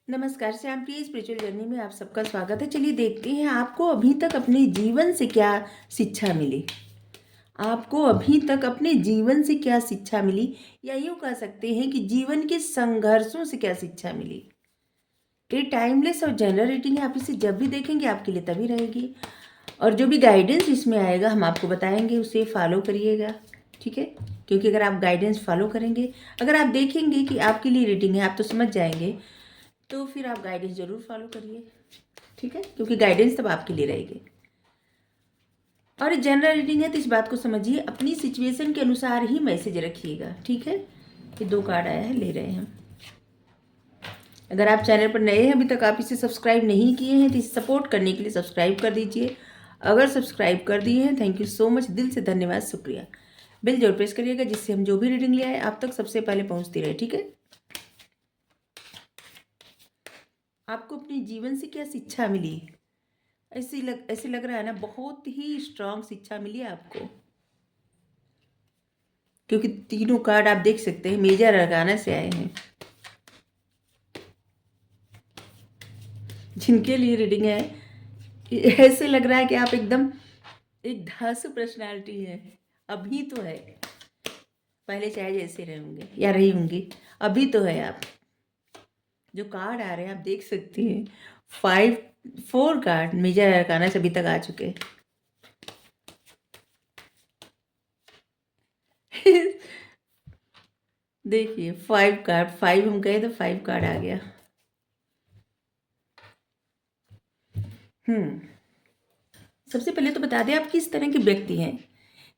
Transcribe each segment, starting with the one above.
नमस्कार, श्याम प्रिय spiritual journey में आप सबका स्वागत है। चलिए देखते हैं आपको अभी तक अपने जीवन से क्या शिक्षा मिली। आपको अभी तक अपने जीवन से क्या शिक्षा मिली, या यूँ कह सकते हैं कि जीवन के संघर्षों से क्या शिक्षा मिली। ये टाइमलेस और जनरल रीडिंग है, आप इसे जब भी देखेंगे आपके लिए तभी रहेगी। और जो भी गाइडेंस इसमें आएगा हम आपको बताएंगे, उसे फॉलो करिएगा, ठीक है। क्योंकि अगर आप गाइडेंस फॉलो करेंगे, अगर आप देखेंगे कि आपके लिए रीडिंग है, आप तो समझ जाएंगे, तो फिर आप गाइडेंस ज़रूर फॉलो करिए, ठीक है। क्योंकि गाइडेंस तब आपके लिए रहेगी। और जनरल रीडिंग है तो इस बात को समझिए, अपनी सिचुएशन के अनुसार ही मैसेज रखिएगा, ठीक है। ये 2 कार्ड आया है, ले रहे हैं हम। अगर आप चैनल पर नए हैं, अभी तक आप इसे सब्सक्राइब नहीं किए हैं, तो इसे सपोर्ट करने के लिए सब्सक्राइब कर दीजिए। अगर सब्सक्राइब कर दिए हैं, थैंक यू सो मच, दिल से धन्यवाद, शुक्रिया। बेल जरूर प्रेस करिएगा, जिससे हम जो भी रीडिंग ले आए आप तक सबसे पहले पहुंचती रहे, ठीक है। आपको अपने जीवन से क्या शिक्षा मिली? ऐसे लग रहा है ना, बहुत ही स्ट्रांग शिक्षा मिली है आपको। क्योंकि तीनों कार्ड आप देख सकते हैं मेजर अरकाना से आए हैं। जिनके लिए रीडिंग है, ऐसे लग रहा है कि आप एकदम एक धांसू पर्सनालिटी है। अभी तो है, पहले चाहे जैसे रहे होंगे या रही होंगी, अभी तो है आप। जो कार्ड आ रहे हैं आप देख सकते हैं, 4 कार्ड मेजर अरकाना से अभी तक आ चुके हैं। देखिए 5 कार्ड, 5 हम कहे तो 5 कार्ड आ गया। सबसे पहले तो बता दें आप किस तरह के व्यक्ति हैं।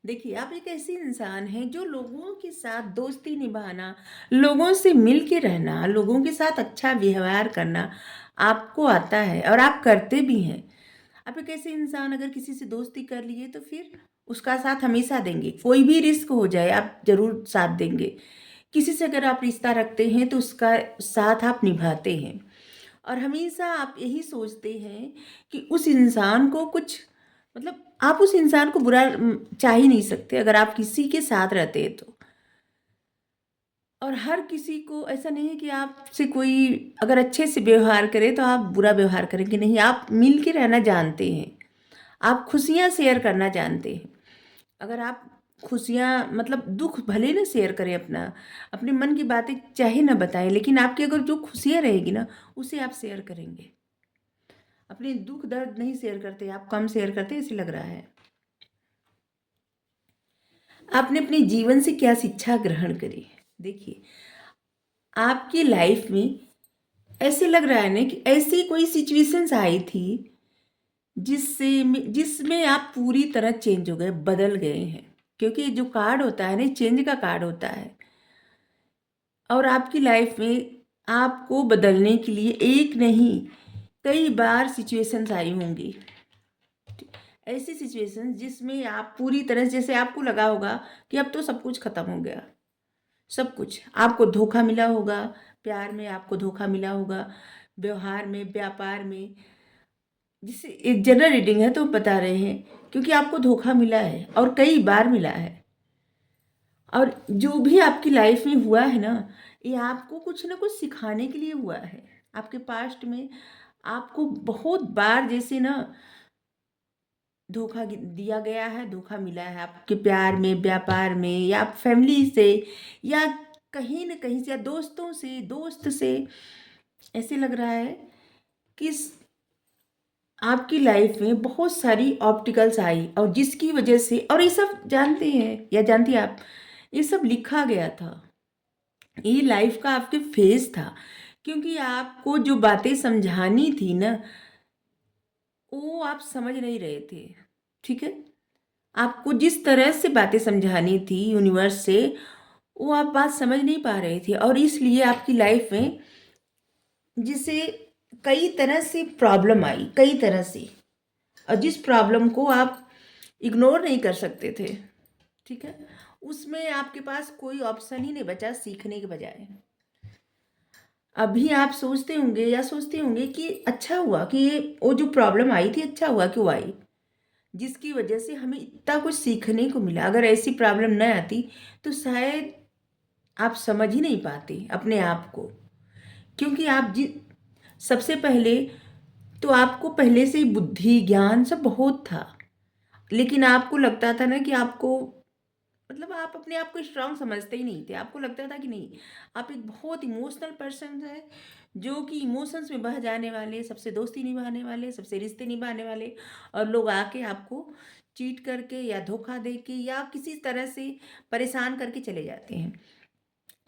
देखिए, आप एक ऐसे इंसान हैं जो लोगों के साथ दोस्ती निभाना, लोगों से मिल के रहना, लोगों के साथ अच्छा व्यवहार करना आपको आता है और आप करते भी हैं। आप एक ऐसे इंसान, अगर किसी से दोस्ती कर लिए तो फिर उसका साथ हमेशा देंगे, कोई भी रिस्क हो जाए आप जरूर साथ देंगे। किसी से अगर आप रिश्ता रखते हैं तो उसका साथ आप निभाते हैं। और हमेशा आप यही सोचते हैं कि उस इंसान को कुछ, मतलब आप उस इंसान को बुरा चाह ही नहीं सकते अगर आप किसी के साथ रहते हैं तो। और हर किसी को ऐसा नहीं है कि आपसे कोई अगर अच्छे से व्यवहार करे तो आप बुरा व्यवहार करेंगे, नहीं, आप मिल के रहना जानते हैं, आप खुशियाँ शेयर करना जानते हैं। अगर आप खुशियाँ, मतलब दुख भले ना शेयर करें अपना, अपने मन की बातें चाहे ना बताएं, लेकिन आपकी अगर जो खुशियाँ रहेगी ना उसे आप शेयर करेंगे। अपने दुख दर्द नहीं शेयर करते, आप कम शेयर करते, ऐसे लग रहा है। आपने अपने जीवन से क्या शिक्षा ग्रहण करी? देखिए, आपकी लाइफ में ऐसे लग रहा है ना कि ऐसी कोई सिचुएशंस आई थी जिसमें आप पूरी तरह चेंज हो गए, बदल गए हैं। क्योंकि जो कार्ड होता है ना, चेंज का कार्ड होता है। और आपकी लाइफ में आपको बदलने के लिए एक नहीं, कई बार सिचुएशंस आई होंगी। ऐसी सिचुएशंस जिसमें आप पूरी तरह से, जैसे आपको लगा होगा कि अब तो सब कुछ खत्म हो गया, सब कुछ आपको धोखा मिला होगा, प्यार में आपको धोखा मिला होगा, व्यवहार में, व्यापार में। जिससे एक जनरल रीडिंग है तो बता रहे हैं, क्योंकि आपको धोखा मिला है और कई बार मिला है। और जो भी आपकी लाइफ में हुआ है ना, ये आपको कुछ ना कुछ सिखाने के लिए हुआ है। आपके पास्ट में आपको बहुत बार जैसे ना धोखा दिया गया है, धोखा मिला है आपके प्यार में, व्यापार में, या फैमिली से, या कहीं ना कहीं से, या दोस्तों से, दोस्त से। ऐसे लग रहा है कि आपकी लाइफ में बहुत सारी ऑब्स्टिकल्स आई, और जिसकी वजह से, और ये सब जानते हैं या जानती हैं आप, ये सब लिखा गया था। ये लाइफ का आपके फेज था, क्योंकि आपको जो बातें समझानी थी ना वो आप समझ नहीं रहे थे, ठीक है। आपको जिस तरह से बातें समझानी थी यूनिवर्स से, वो आप बात समझ नहीं पा रहे थे, और इसलिए आपकी लाइफ में जिसे कई तरह से प्रॉब्लम आई, कई तरह से, और जिस प्रॉब्लम को आप इग्नोर नहीं कर सकते थे, ठीक है, उसमें आपके पास कोई ऑप्शन ही नहीं बचा सीखने के बजाय। अभी आप सोचते होंगे या सोचते होंगे कि अच्छा हुआ कि ये वो जो प्रॉब्लम आई थी, अच्छा हुआ क्यों आई, जिसकी वजह से हमें इतना कुछ सीखने को मिला। अगर ऐसी प्रॉब्लम न आती तो शायद आप समझ ही नहीं पाते अपने आप को। क्योंकि आप सबसे पहले तो आपको पहले से ही बुद्धि ज्ञान सब बहुत था, लेकिन आपको लगता था ना कि आपको, मतलब आप अपने आप को स्ट्रांग समझते ही नहीं थे। आपको लगता था कि नहीं, आप एक बहुत इमोशनल पर्सन है, जो कि इमोशंस में बह जाने वाले, सबसे दोस्ती निभाने वाले, सबसे रिश्ते निभाने वाले, और लोग आके आपको चीट करके या धोखा दे के या किसी तरह से परेशान करके चले जाते हैं।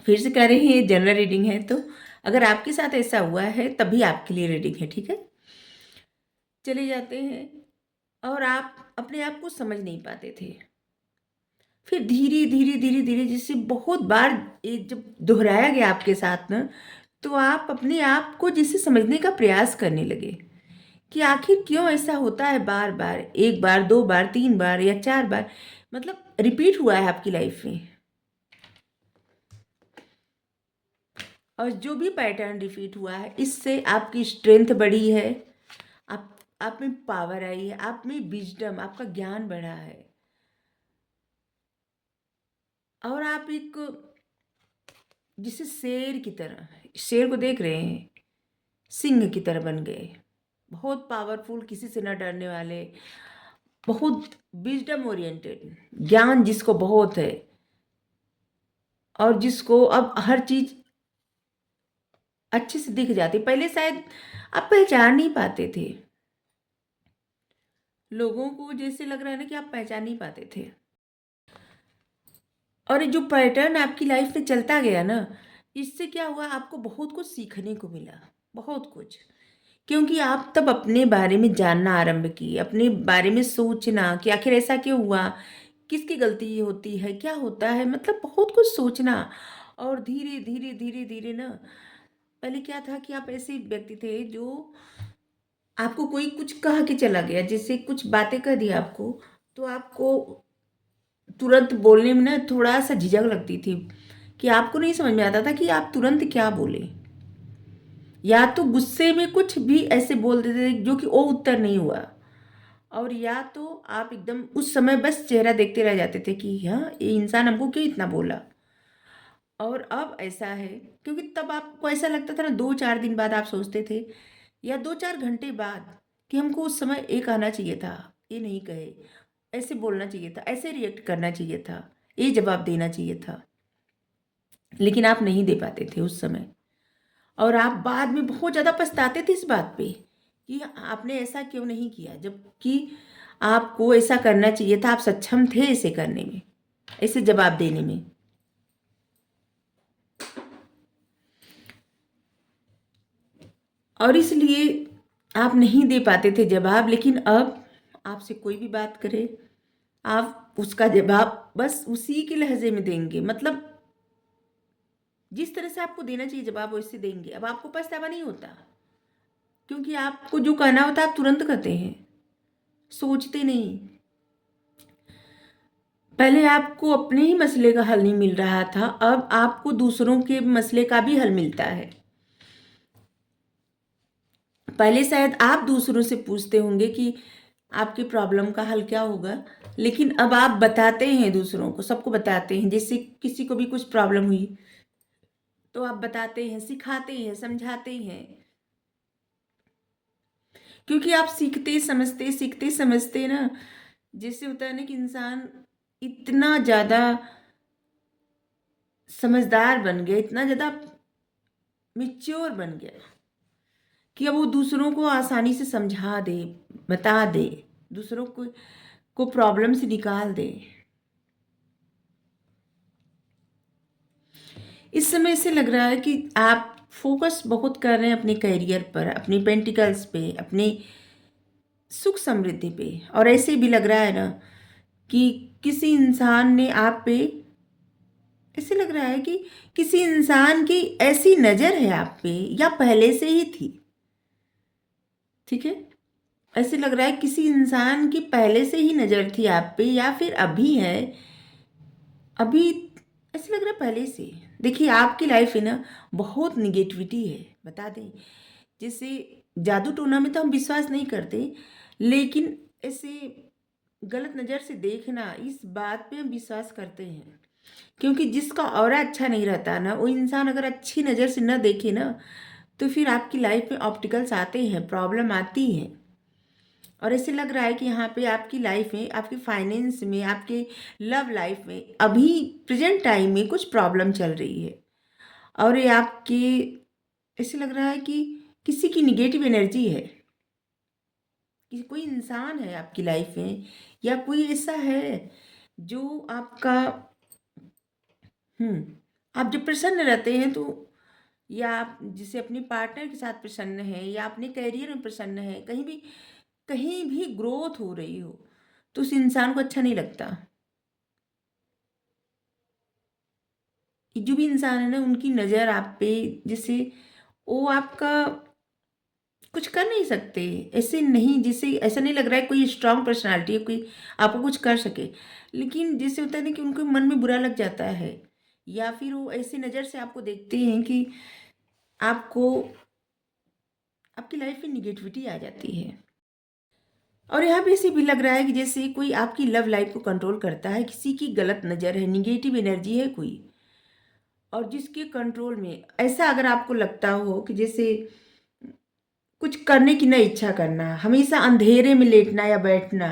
फिर से कह रहे हैं, ये जनरल रीडिंग है, तो अगर आपके साथ ऐसा हुआ है तभी आपके लिए रीडिंग है, ठीक है। चले जाते हैं और आप अपने आप को समझ नहीं पाते थे। फिर धीरे धीरे धीरे धीरे जैसे बहुत बार ये जब दोहराया गया आपके साथ ना, तो आप अपने आप को जैसे समझने का प्रयास करने लगे कि आखिर क्यों ऐसा होता है बार बार, एक बार, दो बार, तीन बार या चार बार, मतलब रिपीट हुआ है आपकी लाइफ में। और जो भी पैटर्न रिपीट हुआ है, इससे आपकी स्ट्रेंथ बढ़ी है, आप में पावर आई है, आप में विजडम, आपका ज्ञान बढ़ा है, और आप एक जिसे शेर की तरह, शेर को देख रहे हैं, सिंह की तरह बन गए, बहुत पावरफुल, किसी से न डरने वाले, बहुत विजडम ओरिएंटेड, ज्ञान जिसको बहुत है, और जिसको अब हर चीज अच्छे से दिख जाती। पहले शायद आप पहचान नहीं पाते थे लोगों को, जैसे लग रहा है ना कि आप पहचान नहीं पाते थे। और ये जो पैटर्न आपकी लाइफ में चलता गया ना, इससे क्या हुआ, आपको बहुत कुछ सीखने को मिला, बहुत कुछ, क्योंकि आप तब अपने बारे में जानना आरंभ किए, अपने बारे में सोचना कि आखिर ऐसा क्यों हुआ, किसकी गलती ये होती है, क्या होता है, मतलब बहुत कुछ सोचना। और धीरे धीरे धीरे धीरे ना, पहले क्या था कि आप ऐसे व्यक्ति थे जो, आपको कोई कुछ कह के चला गया, जैसे कुछ बातें कह दी आपको, तो आपको तुरंत बोलने में ना थोड़ा सा झिझक लगती थी, कि आपको नहीं समझ में आता था कि आप तुरंत क्या बोले, या तो गुस्से में कुछ भी ऐसे बोल देते थे जो कि वो उत्तर नहीं हुआ, और या तो आप एकदम उस समय बस चेहरा देखते रह जाते थे कि हाँ, ये इंसान हमको क्यों इतना बोला। और अब ऐसा है, क्योंकि तब आपको ऐसा लगता था ना, दो चार दिन बाद आप सोचते थे, या दो चार घंटे बाद, कि हमको उस समय ये कहना चाहिए था, ये नहीं कहे, ऐसे बोलना चाहिए था, ऐसे रिएक्ट करना चाहिए था, ये जवाब देना चाहिए था, लेकिन आप नहीं दे पाते थे उस समय। और आप बाद में बहुत ज़्यादा पछताते थे इस बात पे, कि आपने ऐसा क्यों नहीं किया, जबकि आपको ऐसा करना चाहिए था, आप सक्षम थे इसे करने में, ऐसे जवाब देने में। और इसलिए आप नहीं दे पाते थे जवाब, लेकिन अब आपसे कोई भी बात करे, आप उसका जवाब बस उसी के लहजे में देंगे, मतलब जिस तरह से आपको देना चाहिए जवाब वैसे देंगे। अब आपको पछतावा नहीं होता, क्योंकि आपको जो कहना होता है आप तुरंत कहते हैं, सोचते नहीं। पहले आपको अपने ही मसले का हल नहीं मिल रहा था, अब आपको दूसरों के मसले का भी हल मिलता है। पहले शायद आप दूसरों से पूछते होंगे कि आपकी प्रॉब्लम का हल क्या होगा, लेकिन अब आप बताते हैं दूसरों को, सबको बताते हैं, जैसे किसी को भी कुछ प्रॉब्लम हुई तो आप बताते हैं, सिखाते हैं, समझाते हैं, क्योंकि आप सीखते समझते ना, जैसे होता है ना कि इंसान इतना ज़्यादा समझदार बन गया, इतना ज़्यादा मिच्योर बन गया, कि अब वो दूसरों को आसानी से समझा दे, बता दे, दूसरों को प्रॉब्लम से निकाल दे। इस समय ऐसे लग रहा है कि आप फोकस बहुत कर रहे हैं अपने करियर पर, अपनी पेंटिकल्स पे, अपने सुख समृद्धि पे, और ऐसे भी लग रहा है ना कि किसी इंसान ने आप पे, ऐसे लग रहा है कि किसी इंसान की ऐसी नज़र है आप पे, या पहले से ही थी, ठीक है। ऐसे लग रहा है किसी इंसान की पहले से ही नज़र थी आप पे, या फिर अभी है, अभी ऐसे लग रहा है पहले से। देखिए आपकी लाइफ है ना, बहुत निगेटिविटी है, बता दें, जैसे जादू टोना में तो हम विश्वास नहीं करते, लेकिन ऐसे गलत नज़र से देखना, इस बात पे हम विश्वास करते हैं, क्योंकि जिसका ऑरा अच्छा नहीं रहता ना, वो इंसान अगर अच्छी नज़र से न देखे ना, तो फिर आपकी लाइफ में ऑब्स्टिकल्स आते हैं, प्रॉब्लम आती है। और ऐसे लग रहा है कि यहाँ पे आपकी लाइफ में, आपके फाइनेंस में, आपके लव लाइफ में अभी प्रेजेंट टाइम में कुछ प्रॉब्लम चल रही है। और ये आपके ऐसे लग रहा है कि किसी की निगेटिव एनर्जी है, कि कोई इंसान है आपकी लाइफ में, या कोई ऐसा है जो आपका आप जब प्रसन्न रहते हैं तो, या आप जिसे अपने पार्टनर के साथ प्रसन्न है, या अपने करियर में प्रसन्न है, कहीं भी ग्रोथ हो रही हो, तो उस इंसान को अच्छा नहीं लगता। कि जो भी इंसान है ना, उनकी नज़र आप पे, जैसे वो आपका कुछ कर नहीं सकते, ऐसे नहीं, जैसे ऐसा नहीं लग रहा है कोई स्ट्रांग पर्सनालिटी है, कोई आपको कुछ कर सके। लेकिन जैसे होता है ना कि उनको मन में बुरा लग जाता है, या फिर वो ऐसी नज़र से आपको देखते हैं कि आपको, आपकी लाइफ में निगेटिविटी आ जाती है। और यहाँ पे ऐसे भी लग रहा है कि जैसे कोई आपकी लव लाइफ को कंट्रोल करता है, किसी की गलत नज़र है, निगेटिव एनर्जी है कोई, और जिसके कंट्रोल में, ऐसा अगर आपको लगता हो कि जैसे कुछ करने की ना इच्छा करना, हमेशा अंधेरे में लेटना या बैठना,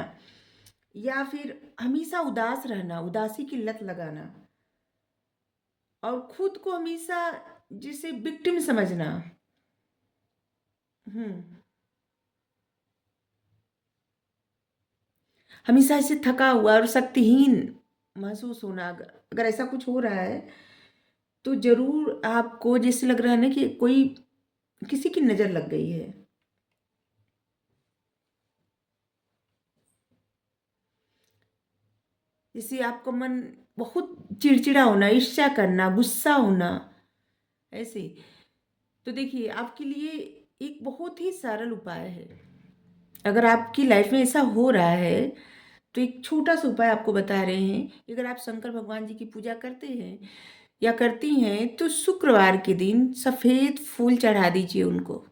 या फिर हमेशा उदास रहना, उदासी की लत लगाना, और खुद को हमेशा जिसे विक्टिम समझना। हम्म हमेशा ऐसे थका हुआ और शक्तिहीन महसूस होना, अगर अगर ऐसा कुछ हो रहा है, तो जरूर आपको जैसे लग रहा है ना कि कोई, किसी की नज़र लग गई है। जैसे आपका मन बहुत चिड़चिड़ा होना, ईर्ष्या करना, गुस्सा होना, ऐसे। तो देखिए, आपके लिए एक बहुत ही सरल उपाय है। अगर आपकी लाइफ में ऐसा हो रहा है, तो एक छोटा सा उपाय आपको बता रहे हैं कि अगर आप शंकर भगवान जी की पूजा करते हैं या करती हैं, तो शुक्रवार के दिन सफ़ेद फूल चढ़ा दीजिए उनको।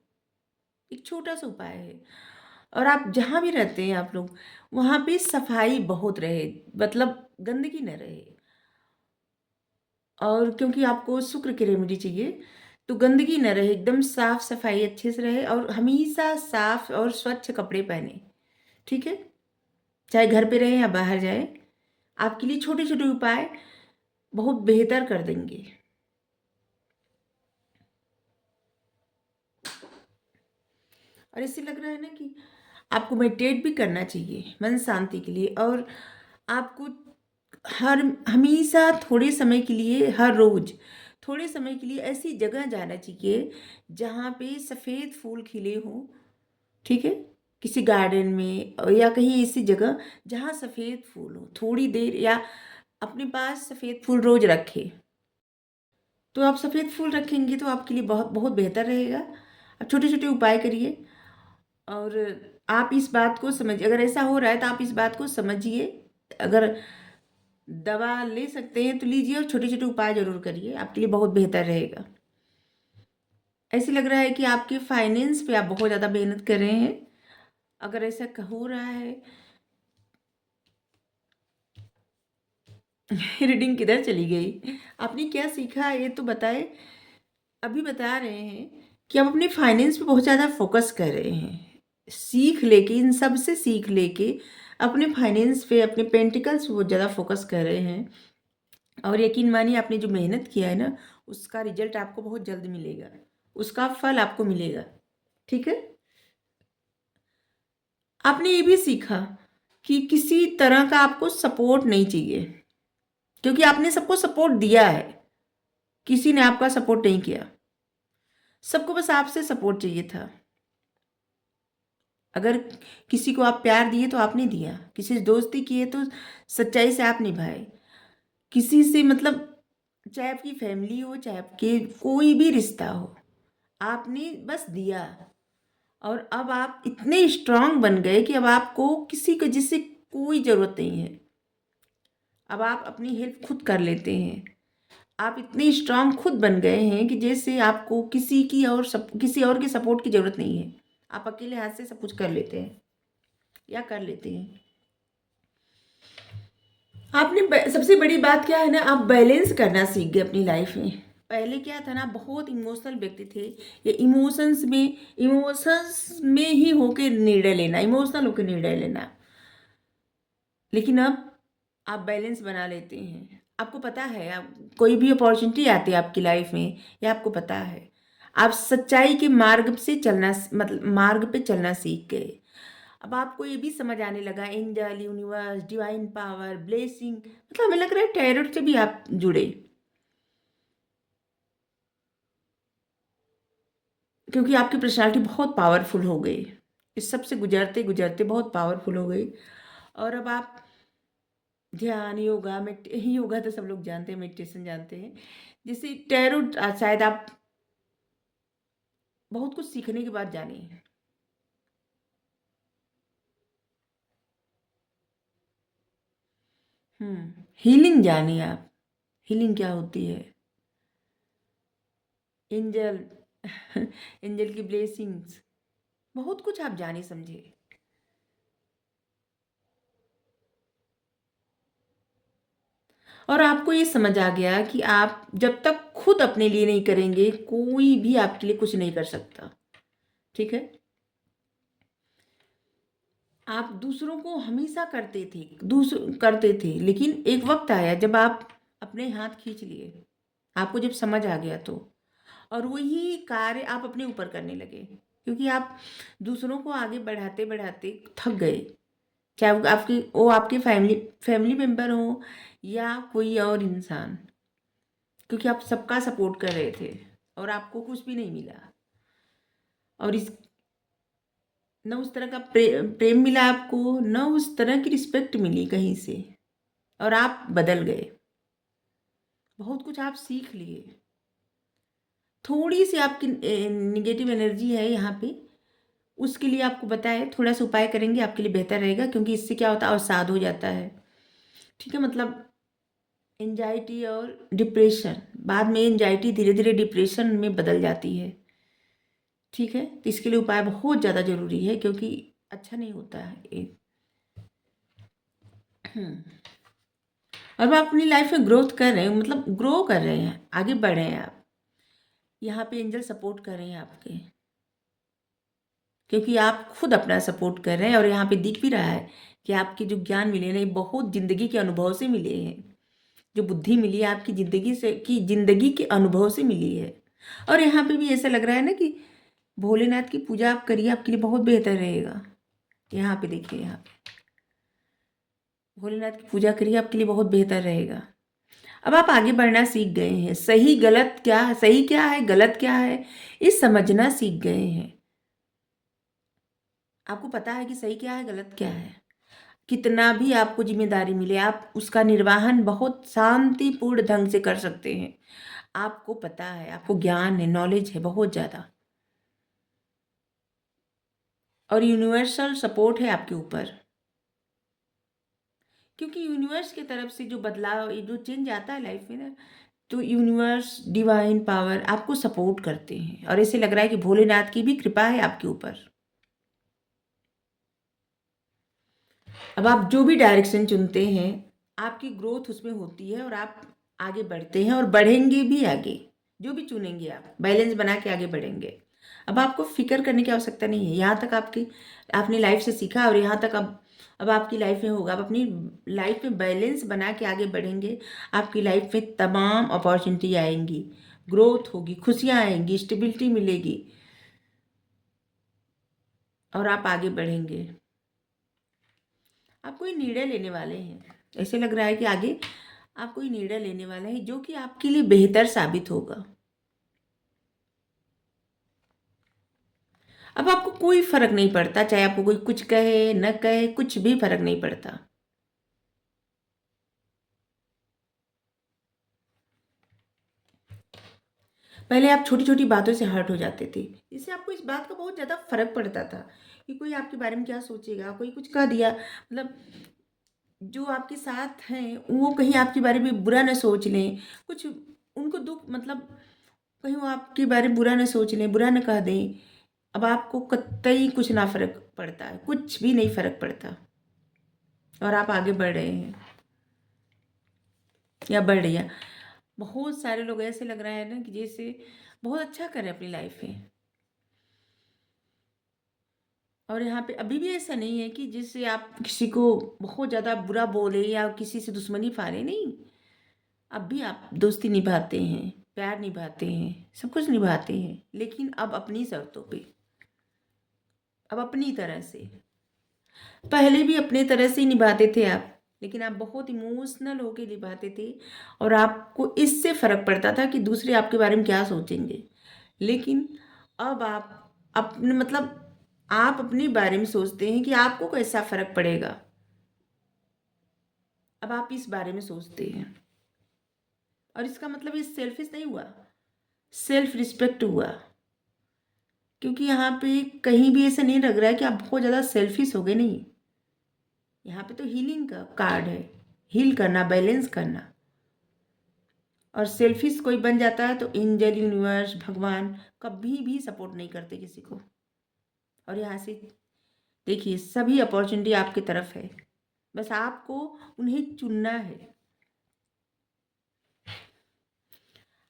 एक छोटा सा उपाय है। और आप जहाँ भी रहते हैं, आप लोग वहाँ पे सफाई बहुत रहे, मतलब गंदगी न रहे। और क्योंकि आपको शुक्र की रेमेडी चाहिए, तो गंदगी न रहे, एकदम साफ सफाई अच्छे से रहे, और हमेशा साफ और स्वच्छ कपड़े पहने, ठीक है? चाहे घर पे रहे या बाहर जाए, आपके लिए छोटे छोटे उपाय बहुत बेहतर कर देंगे। और इससे लग रहा है ना कि आपको मेडिटेट भी करना चाहिए मन शांति के लिए। और आपको हर हमेशा थोड़े समय के लिए, हर रोज़ थोड़े समय के लिए ऐसी जगह जाना चाहिए जहाँ पे सफ़ेद फूल खिले हों, ठीक है? किसी गार्डन में, या कहीं ऐसी जगह जहाँ सफ़ेद फूल हो, थोड़ी देर, या अपने पास सफ़ेद फूल रोज़ रखें। तो आप सफ़ेद फूल रखेंगे तो आपके लिए बहुत बहुत बेहतर रहेगा। आप छोटे छोटे उपाय करिए, और आप इस बात को समझिए, अगर ऐसा हो रहा है तो आप इस बात को समझिए। अगर दवा ले सकते हैं तो लीजिए, और छोटे छोटे उपाय ज़रूर करिए, आपके लिए बहुत बेहतर रहेगा। ऐसे लग रहा है कि आपके फाइनेंस पे आप बहुत ज़्यादा मेहनत कर रहे हैं। अगर ऐसा हो रहा है, रीडिंग किधर चली गई? आपने क्या सीखा ये तो बताए। अभी बता रहे हैं कि आप अपने फाइनेंस पे बहुत ज़्यादा फोकस कर रहे हैं, सीख लेके, इन सब से सीख लेके अपने फाइनेंस पे, अपने पेंटिकल्स पे बहुत ज़्यादा फोकस कर रहे हैं। और यकीन मानिए, आपने जो मेहनत किया है ना, उसका रिजल्ट आपको बहुत जल्द मिलेगा, उसका फल आपको मिलेगा, ठीक है? आपने ये भी सीखा कि किसी तरह का आपको सपोर्ट नहीं चाहिए, क्योंकि आपने सबको सपोर्ट दिया है, किसी ने आपका सपोर्ट नहीं किया। सबको बस आपसे सपोर्ट चाहिए था। अगर किसी को आप प्यार दिए तो आपने दिया, किसी से दोस्ती किए तो सच्चाई से आप निभाए, किसी से मतलब, चाहे आपकी फैमिली हो, चाहे आपके कोई भी रिश्ता हो, आपने बस दिया। और अब आप इतने स्ट्रांग बन गए कि अब आपको किसी को, जिससे कोई ज़रूरत नहीं है। अब आप अपनी हेल्प खुद कर लेते हैं। आप इतने स्ट्रांग खुद बन गए हैं कि जैसे आपको किसी और के सपोर्ट की ज़रूरत नहीं है। आप अकेले हाथ से सब कुछ कर लेते हैं, या कर लेते हैं। सबसे बड़ी बात क्या है ना, आप बैलेंस करना सीख गए अपनी लाइफ में। पहले क्या था ना, बहुत इमोशनल व्यक्ति थे। ये इमोशंस में ही होके निर्णय लेना, इमोशनल होके निर्णय लेना। लेकिन अब आप बैलेंस बना लेते हैं। आपको पता है, आप कोई भी अपॉर्चुनिटी आती है आपकी लाइफ में, ये आपको पता है। आप सच्चाई के मार्ग से चलना, मतलब मार्ग पे चलना सीख गए। अब आपको ये भी समझ आने लगा, angel, universe, divine power, blessing, मतलब हमें लग रहा है टैरोट से भी आप जुड़े, क्योंकि आपकी पर्सनालिटी बहुत पावरफुल हो गई। इस सब से गुजरते गुजरते बहुत पावरफुल हो गई। और अब आप ध्यान, योगा तो सब लोग जानते हैं, मेडिटेशन जानते हैं। जैसे टैरोट शायद आप बहुत कुछ सीखने के बाद जाने। हीलिंग जानिए आप, हीलिंग क्या होती है। एंजल एंजल की ब्लेसिंग्स, बहुत कुछ आप जाने समझे। और आपको ये समझ आ गया कि आप जब तक खुद अपने लिए नहीं करेंगे, कोई भी आपके लिए कुछ नहीं कर सकता। ठीक है। आप दूसरों को हमेशा करते थे, लेकिन एक वक्त आया जब आप अपने हाथ खींच लिए, आपको जब समझ आ गया तो, और वही कार्य आप अपने ऊपर करने लगे, क्योंकि आप दूसरों को आगे बढ़ाते बढ़ाते थक गए। चाहे वो आपके फैमिली मेंबर हो या कोई और इंसान, क्योंकि आप सबका सपोर्ट कर रहे थे और आपको कुछ भी नहीं मिला। और इस न उस तरह का प्रेम मिला आपको, न उस तरह की रिस्पेक्ट मिली कहीं से। और आप बदल गए, बहुत कुछ आप सीख लिए। थोड़ी सी आपकी निगेटिव एनर्जी है यहाँ पे, उसके लिए आपको बताए थोड़ा सा उपाय करेंगे आपके लिए बेहतर रहेगा, क्योंकि इससे क्या होता है, अवसाद हो जाता है। ठीक है, मतलब एंजाइटी और डिप्रेशन, बाद में एंजाइटी धीरे धीरे डिप्रेशन में बदल जाती है। ठीक है, तो इसके लिए उपाय बहुत ज़्यादा ज़रूरी है, क्योंकि अच्छा नहीं होता है ये। अब आप अपनी लाइफ में ग्रोथ कर रहे हैं, मतलब ग्रो कर रहे हैं, आगे बढ़ रहे हैं आप। यहाँ पे एंजल सपोर्ट कर रहे हैं आपके, क्योंकि आप खुद अपना सपोर्ट कर रहे हैं। और यहाँ पे दिख भी रहा है कि आपके जो ज्ञान मिले ना, ये बहुत जिंदगी के अनुभव से मिले हैं। जो बुद्धि मिली है आपकी जिंदगी के अनुभव से मिली है। और यहाँ पे भी ऐसा लग रहा है ना कि भोलेनाथ की पूजा आप करिए, आपके लिए बहुत बेहतर रहेगा। यहाँ पे देखिए, यहाँ पे भोलेनाथ की पूजा करिए, आपके लिए बहुत बेहतर रहेगा। अब आप आगे बढ़ना सीख गए हैं, सही क्या है, गलत क्या है, ये समझना सीख गए हैं। आपको पता है कि सही क्या है, गलत क्या है। कितना भी आपको जिम्मेदारी मिले, आप उसका निर्वहन बहुत शांतिपूर्ण ढंग से कर सकते हैं। आपको पता है, आपको ज्ञान है, नॉलेज है बहुत ज़्यादा, और यूनिवर्सल सपोर्ट है आपके ऊपर। क्योंकि यूनिवर्स की तरफ से जो बदलाव, ये जो चेंज आता है लाइफ में ना, तो यूनिवर्स, डिवाइन पावर आपको सपोर्ट करते हैं। और ऐसे लग रहा है कि भोलेनाथ की भी कृपा है आपके ऊपर। अब आप जो भी डायरेक्शन चुनते हैं, आपकी ग्रोथ उसमें होती है, और आप आगे बढ़ते हैं और बढ़ेंगे भी आगे। जो भी चुनेंगे आप बैलेंस बना के आगे बढ़ेंगे। अब आपको फिक्र करने की आवश्यकता नहीं है। यहाँ तक आपने लाइफ से सीखा, और यहाँ तक अब आपकी लाइफ में होगा। आप अपनी लाइफ में बैलेंस बना के आगे बढ़ेंगे, आपकी लाइफ में तमाम अपॉर्चुनिटी आएंगी, ग्रोथ होगी, खुशियाँ आएंगी, स्टेबिलिटी मिलेगी, और आप आगे बढ़ेंगे। आप कोई निर्णय लेने वाले हैं, ऐसे लग रहा है कि आगे आप कोई निर्णय लेने वाले हैं जो कि आपके लिए बेहतर साबित होगा। अब आपको कोई फर्क नहीं पड़ता, चाहे आपको कोई कुछ कहे न कहे, कुछ भी फर्क नहीं पड़ता। पहले आप छोटी छोटी बातों से हर्ट हो जाते थे, इससे आपको इस बात का बहुत ज़्यादा फर्क पड़ता था कि कोई आपके बारे में क्या सोचेगा, कोई कुछ कह दिया, मतलब जो आपके साथ हैं वो कहीं आपके बारे में बुरा न सोच लें, कुछ उनको दुख, मतलब कहीं वो आपके बारे में बुरा न सोच लें, बुरा न कह दें। अब आपको कतई कुछ ना फर्क पड़ता है, कुछ भी नहीं फर्क पड़ता, और आप आगे बढ़ रहे हैं या बढ़ रही हैं। बहुत सारे लोग ऐसे लग रहा है ना कि जैसे बहुत अच्छा कर रहे हैं अपनी लाइफ में, और यहाँ पे अभी भी ऐसा नहीं है कि जिससे आप किसी को बहुत ज़्यादा बुरा बोले या किसी से दुश्मनी फाड़े, नहीं। अब भी आप दोस्ती निभाते हैं, प्यार निभाते हैं, सब कुछ निभाते हैं, लेकिन अब अपनी शर्तों पे, अब अपनी तरह से। पहले भी अपने तरह से ही निभाते थे आप, लेकिन आप बहुत इमोशनल होके निभाते थे, और आपको इससे फर्क पड़ता था कि दूसरे आपके बारे में क्या सोचेंगे। लेकिन अब आप अपने मतलब आप अपने बारे में सोचते हैं कि आपको कैसा फर्क पड़ेगा। अब आप इस बारे में सोचते हैं, और इसका मतलब ये सेल्फिश नहीं हुआ, सेल्फ रिस्पेक्ट हुआ। क्योंकि यहाँ पे कहीं भी ऐसा नहीं लग रहा है कि आप बहुत ज़्यादा सेल्फिश हो गए, नहीं। यहाँ पे तो हीलिंग का कार्ड है, हील करना, बैलेंस करना। और सेल्फिश कोई बन जाता है तो एंजल, यूनिवर्स, भगवान कभी भी सपोर्ट नहीं करते किसी को। और यहाँ से देखिए, सभी अपॉर्चुनिटी आपकी तरफ है, बस आपको उन्हें चुनना है।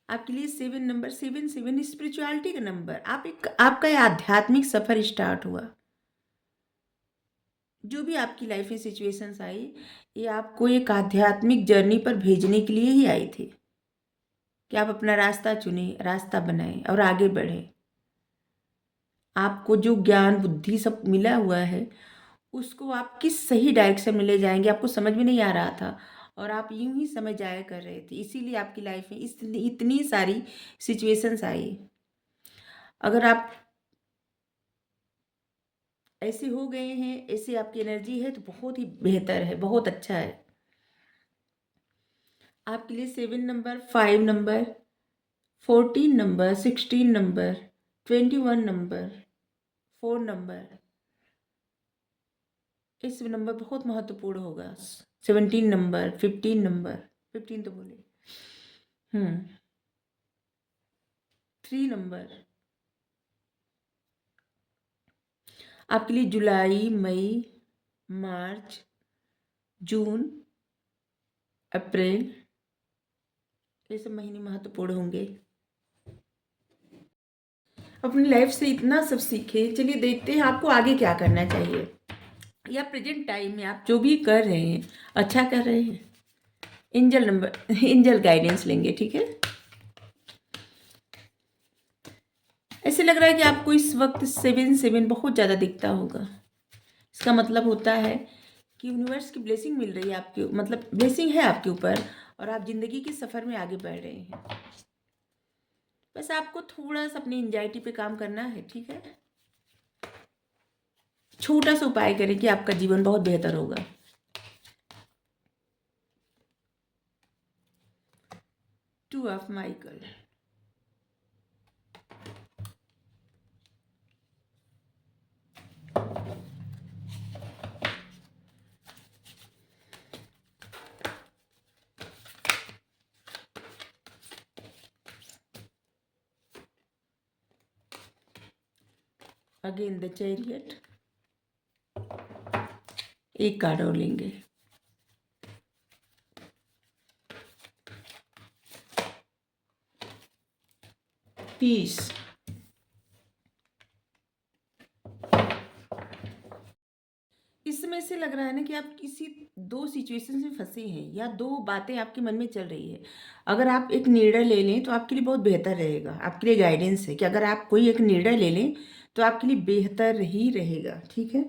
आपके लिए 7 नंबर, 7 स्पिरिचुअलिटी का नंबर। आपका ये आध्यात्मिक सफर स्टार्ट हुआ। जो भी आपकी लाइफ में सिचुएशंस आई, ये आपको एक आध्यात्मिक जर्नी पर भेजने के लिए ही आई थी, कि आप अपना रास्ता चुने, रास्ता बनाएं और आगे बढ़ें। आपको जो ज्ञान बुद्धि सब मिला हुआ है, उसको आप किस सही डायरेक्शन में ले जाएंगे आपको समझ में नहीं आ रहा था, और आप यूं ही समझ जाया कर रहे थे। इसीलिए आपकी लाइफ में इतनी सारी सिचुएशंस आई। अगर आप ऐसे हो गए हैं, ऐसी आपकी एनर्जी है, तो बहुत ही बेहतर है, बहुत अच्छा है। आपके लिए 7 number, 5 number, 14 number, 16 number, 21 number, 4 number, इस नंबर बहुत महत्वपूर्ण होगा। 17 नंबर, 15 नंबर, 15 तो बोले, 3 नंबर। आपके लिए जुलाई, मई, मार्च, जून, अप्रैल, ये सब महीने महत्वपूर्ण होंगे। अपनी लाइफ से इतना सब सीखे, चलिए देखते हैं आपको आगे क्या करना चाहिए, या प्रेजेंट टाइम में आप जो भी कर रहे हैं अच्छा कर रहे हैं। एंजल गाइडेंस लेंगे, ठीक है। ऐसे लग रहा है कि आपको इस वक्त 7 बहुत ज़्यादा दिखता होगा। इसका मतलब होता है कि यूनिवर्स की ब्लेसिंग मिल रही है आपके, मतलब ब्लेसिंग है आपके ऊपर, और आप जिंदगी के सफ़र में आगे बढ़ रहे हैं। बस आपको थोड़ा सा अपनी एंजाइटी पे काम करना है, ठीक है। छोटा सा उपाय करें कि आपका जीवन बहुत बेहतर होगा। Two of Michael, again the chariot, एक कार्ड और लेंगे, पीस। इस समय से लग रहा है ना कि आप किसी 2 सिचुएशन में फंसे हैं, या 2 बातें आपके मन में चल रही है। अगर आप एक निर्णय ले लें तो आपके लिए बहुत बेहतर रहेगा। आपके लिए गाइडेंस है कि अगर आप कोई एक निर्णय ले लें तो आपके लिए बेहतर ही रहेगा, ठीक है।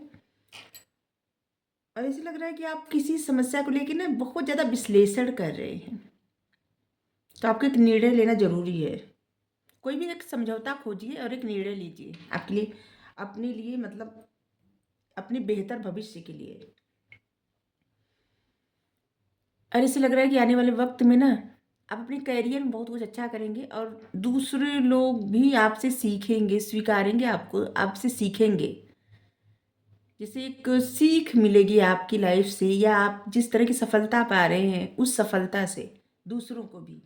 और ऐसे लग रहा है कि आप किसी समस्या को लेकर ना बहुत ज़्यादा विश्लेषण कर रहे हैं, तो आपको एक निर्णय लेना जरूरी है। कोई भी एक समझौता खोजिए और एक निर्णय लीजिए आपके लिए, अपने लिए, मतलब अपने बेहतर भविष्य के लिए। और ऐसे लग रहा है कि आने वाले वक्त में ना आप अपने करियर में बहुत कुछ अच्छा करेंगे, और दूसरे लोग भी आपसे सीखेंगे, स्वीकारेंगे आपको, आपसे सीखेंगे। जैसे एक सीख मिलेगी आपकी लाइफ से, या आप जिस तरह की सफलता पा रहे हैं उस सफलता से दूसरों को भी।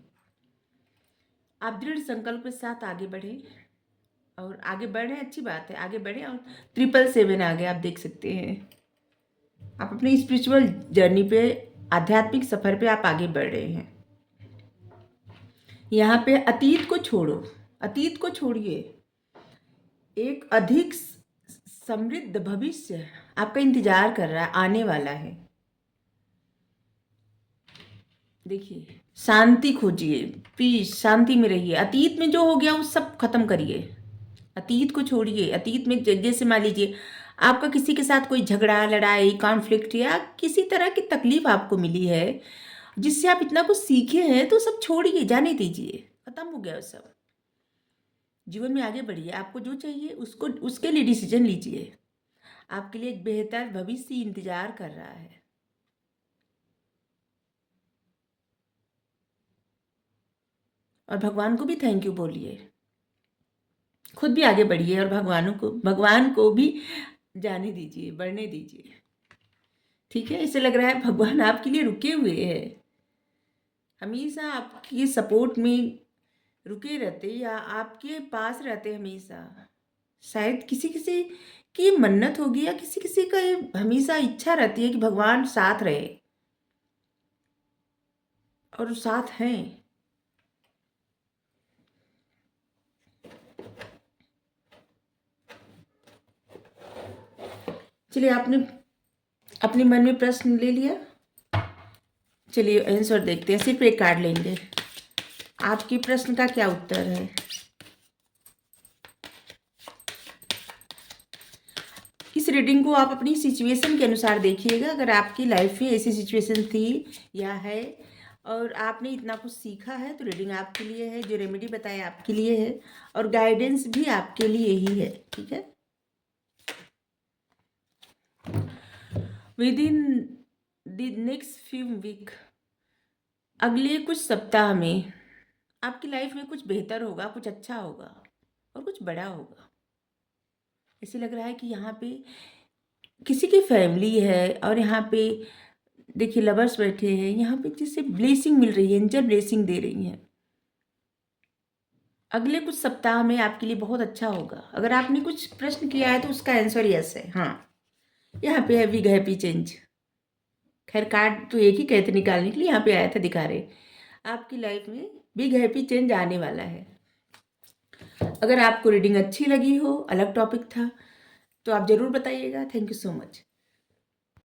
आप दृढ़ संकल्प के साथ आगे बढ़ें, और आगे बढ़ें, अच्छी बात है, आगे बढ़ें। और 777 आ गए, आप देख सकते हैं। आप अपनी स्पिरिचुअल जर्नी पे, आध्यात्मिक सफ़र पे आप आगे बढ़ रहे हैं। यहाँ पे अतीत को छोड़ो, अतीत को छोड़िए, एक अधिक समृद्ध भविष्य आपका इंतजार कर रहा है, आने वाला है। देखिए, शांति खोजिए, पीस, शांति में रहिए। अतीत में जो हो गया वो सब खत्म करिए, अतीत को छोड़िए। अतीत में जैसे मान लीजिए आपका किसी के साथ कोई झगड़ा, लड़ाई, कॉन्फ्लिक्ट या किसी तरह की तकलीफ आपको मिली है जिससे आप इतना कुछ सीखे हैं, तो सब छोड़िए, जाने दीजिए, खत्म हो गया वो सब। जीवन में आगे बढ़िए, आपको जो चाहिए उसको, उसके लिए डिसीजन लीजिए। आपके लिए एक बेहतर भविष्य इंतजार कर रहा है। और भगवान को भी थैंक यू बोलिए, खुद भी आगे बढ़िए और भगवान को भी जाने दीजिए, बढ़ने दीजिए। ठीक है, ऐसे लग रहा है भगवान आपके लिए रुके हुए हैं, हमेशा आपकी सपोर्ट में रुके रहते या आपके पास रहते हमेशा। शायद किसी किसी की मन्नत होगी या किसी किसी का ये हमेशा इच्छा रहती है कि भगवान साथ रहे, और वो साथ हैं। चलिए, आपने अपने मन में प्रश्न ले लिया, चलिए आंसर देखते हैं। सिर्फ एक कार्ड लेंगे, आपके प्रश्न का क्या उत्तर है। इस रीडिंग को आप अपनी सिचुएशन के अनुसार देखिएगा। अगर आपकी लाइफ में ऐसी सिचुएशन थी या है और आपने इतना कुछ सीखा है, तो रीडिंग आपके लिए है। जो रेमेडी बताया आपके लिए है और गाइडेंस भी आपके लिए ही है। ठीक है, within the next few week, अगले कुछ सप्ताह में आपकी लाइफ में कुछ बेहतर होगा, कुछ अच्छा होगा और कुछ बड़ा होगा। ऐसे लग रहा है कि यहाँ पे किसी की फैमिली है और यहाँ पे देखिए लवर्स बैठे हैं, यहाँ पे जिससे ब्लेसिंग मिल रही है, एंजल ब्लेसिंग दे रही हैं। अगले कुछ सप्ताह में आपके लिए बहुत अच्छा होगा। अगर आपने कुछ प्रश्न किया है तो उसका आंसर यस है। हाँ, यहाँ पे है बिग हैप्पी चेंज। खैर, कार्ड तो एक ही कहते निकालने के लिए यहाँ पे आया था, दिखा रहे आपकी लाइफ में बिग हैप्पी चेंज आने वाला है। अगर आपको रीडिंग अच्छी लगी हो, अलग टॉपिक था, तो आप ज़रूर बताइएगा। Thank you so much.